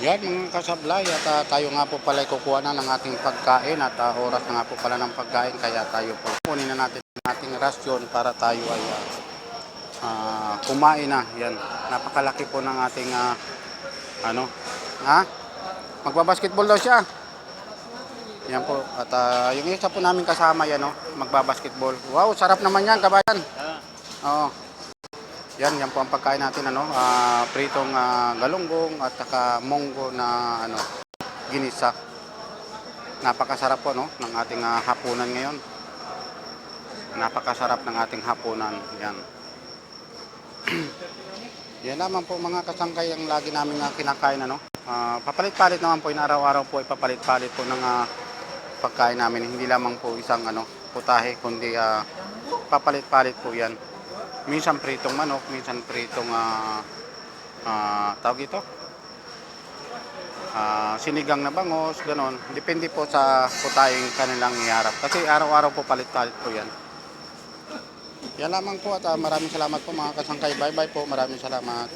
Yan mga kasablay at tayo nga po pala kukuha na ng ating pagkain at oras na nga po pala ng pagkain kaya tayo po kunin na natin ang ating rasyon para tayo ay kumain na. Yan, napakalaki po ng ating ano, magbabasketball daw siya. Yan po at yung isa po namin kasama yan magbabasketball. Wow, sarap naman yan kabayan. Oo. Yan po ang pagkain natin pritong galunggong at saka munggo na ginisa. Napakasarap po ng ating hapunan ngayon. Napakasarap ng ating hapunan. Yan. Yan naman po mga kasangkay ang lagi namin kinakain papalit-palit naman po araw-araw po ipapalit-palit po ng pagkain namin. Hindi lamang po isang putahe kundi papalit-palit po yan. Minsan pritong manok, minsan pritong tawag ito sinigang na bangos, ganon. Depende po sa putaheng kanilang iharap. Kasi araw-araw po palit-palit po yan. Yan lamang po at maraming salamat po mga kasangkay. Bye-bye po. Maraming salamat.